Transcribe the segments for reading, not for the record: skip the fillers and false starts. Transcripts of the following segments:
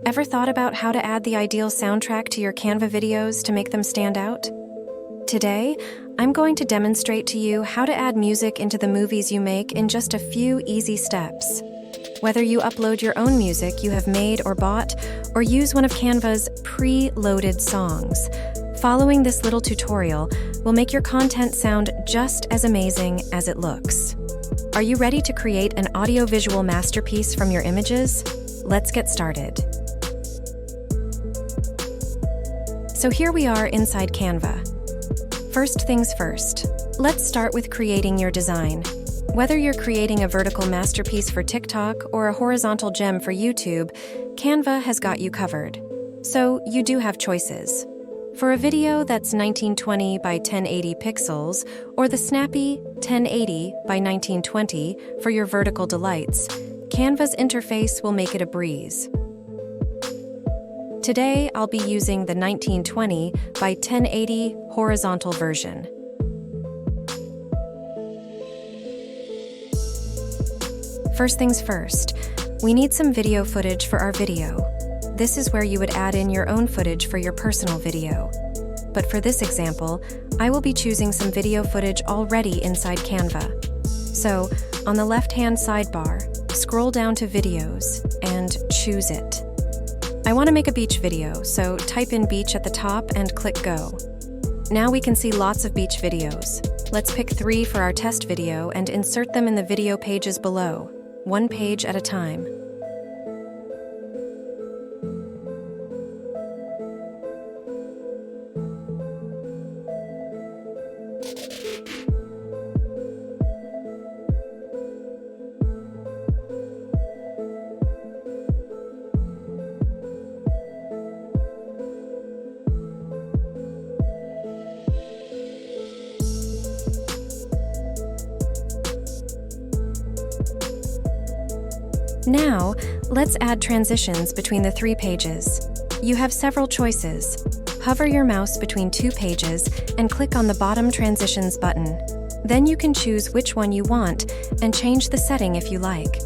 Ever thought about how to add the ideal soundtrack to your Canva videos to make them stand out? Today, I'm going to demonstrate to you how to add music into the movies you make in just a few easy steps. Whether you upload your own music you have made or bought, or use one of Canva's pre-loaded songs, following this little tutorial will make your content sound just as amazing as it looks. Are you ready to create an audiovisual masterpiece from your images? Let's get started. So here we are inside Canva. First things first, let's start with creating your design. Whether you're creating a vertical masterpiece for TikTok or a horizontal gem for YouTube, Canva has got you covered. So you do have choices. For a video that's 1920 by 1080 pixels, or the snappy 1080 by 1920 for your vertical delights, Canva's interface will make it a breeze. Today, I'll be using the 1920 by 1080 horizontal version. First things first, we need some video footage for our video. This is where you would add in your own footage for your personal video. But for this example, I will be choosing some video footage already inside Canva. So, on the left-hand sidebar, scroll down to Videos and choose it. I want to make a beach video, so type in beach at the top and click Go. Now we can see lots of beach videos. Let's pick 3 for our test video and insert them in the video pages below, one page at a time. Now, let's add transitions between the 3 pages. You have several choices. Hover your mouse between 2 pages and click on the bottom Transitions button. Then you can choose which one you want and change the setting if you like.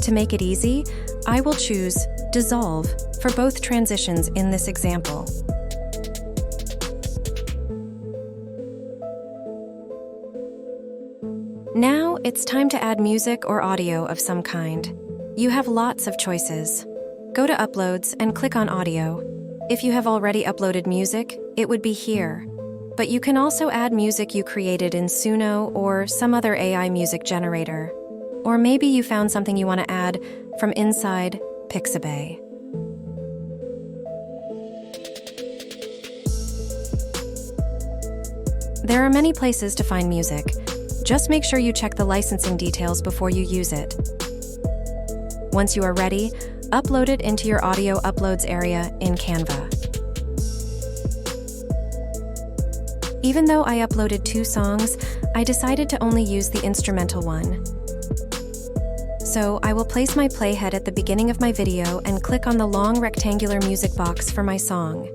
To make it easy, I will choose Dissolve for both transitions in this example. Now, it's time to add music or audio of some kind. You have lots of choices. Go to Uploads and click on Audio. If you have already uploaded music, it would be here. But you can also add music you created in Suno or some other AI music generator. Or maybe you found something you want to add from inside Pixabay. There are many places to find music. Just make sure you check the licensing details before you use it. Once you are ready, upload it into your audio uploads area in Canva. Even though I uploaded 2 songs, I decided to only use the instrumental one. So I will place my playhead at the beginning of my video and click on the long rectangular music box for my song.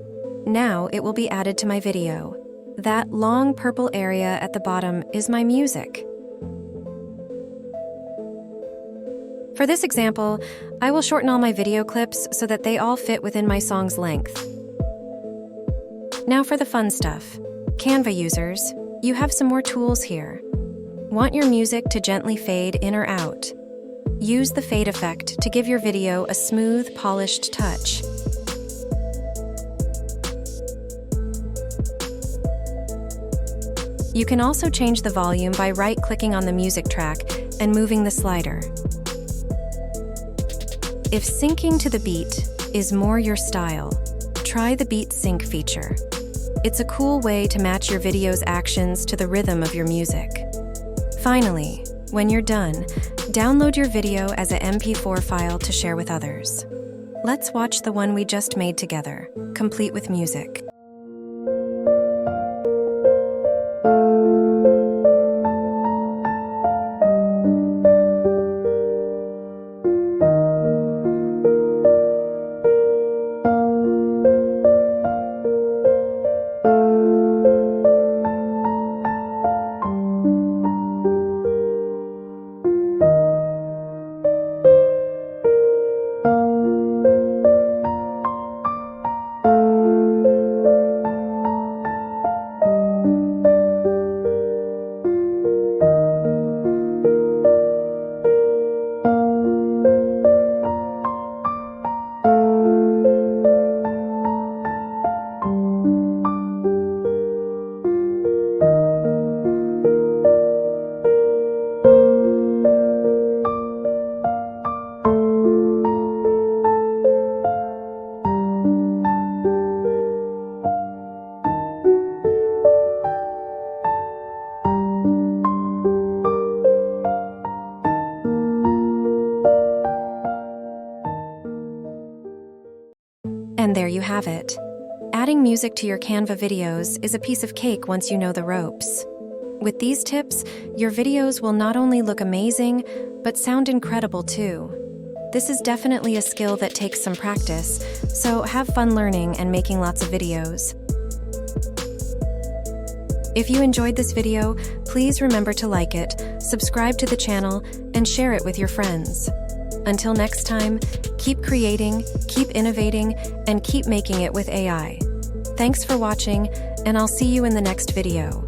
Now it will be added to my video. That long purple area at the bottom is my music. For this example, I will shorten all my video clips so that they all fit within my song's length. Now for the fun stuff. Canva users, you have some more tools here. Want your music to gently fade in or out? Use the fade effect to give your video a smooth, polished touch. You can also change the volume by right-clicking on the music track and moving the slider. If syncing to the beat is more your style, try the Beat Sync feature. It's a cool way to match your video's actions to the rhythm of your music. Finally, when you're done, download your video as a MP4 file to share with others. Let's watch the one we just made together, complete with music. And there you have it. Adding music to your Canva videos is a piece of cake once you know the ropes. With these tips, your videos will not only look amazing, but sound incredible too. This is definitely a skill that takes some practice, so have fun learning and making lots of videos. If you enjoyed this video, please remember to like it, subscribe to the channel, and share it with your friends. Until next time, keep creating, keep innovating, and keep making it with AI. Thanks for watching, and I'll see you in the next video.